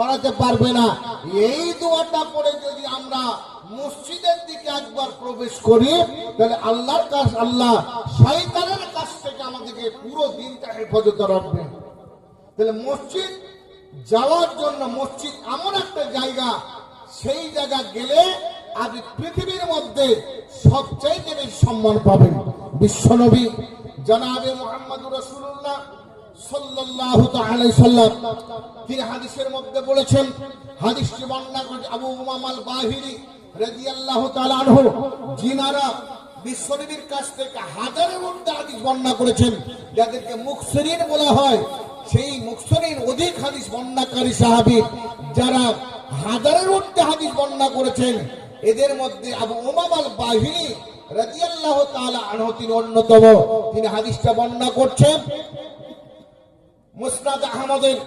সরাতে পারবে না। এই দোয়াটা পড়ে যদি আমরা মসজিদের দিকে একবার প্রবেশ করি, তাহলে আল্লাহর কাছ, আল্লাহ শয়তানের কাছ থেকে আমাদেরকে পুরো দিনটা হেফাজত রাখবেন। তাহলে মসজিদ যাওয়ার জন্য, মসজিদ এমন একটা জায়গা, সেই জায়গা গেলে আজ পৃথিবীর মধ্যে সবচাইতে বেশি সম্মান পাবেন। বিশ্বনবী জনাবে মুহাম্মদুর রাসূলুল্লাহ সাল্লাল্লাহু তাআলা সাল্লাম তিনি হাদিসের মধ্যে বলেছেন, হাদিসটি বর্ণনা করেছেন আবু উমামা আল বাহিরি রাদিয়াল্লাহু তাআলা আনহু, যিনারা বিশ্বনবীর কাছ থেকে হাজারের মধ্যে হাদিস বর্ণনা করেছেন, যাদেরকে মুকসিরিন বলা হয়। সেই মুকসিরিন অধিক হাদিস বর্ণনাকারী সাহাবী, যারা হাজারের মধ্যে হাদিস বর্ণনা করেছেন, এদের মধ্যে আবু উমামা আল বাহিরি রাদিয়াল্লাহু তাআলা আনহু তিনি অন্যতম। তিনি হাদিসটা বর্ণনা করছেন মুসনাদ আহমদের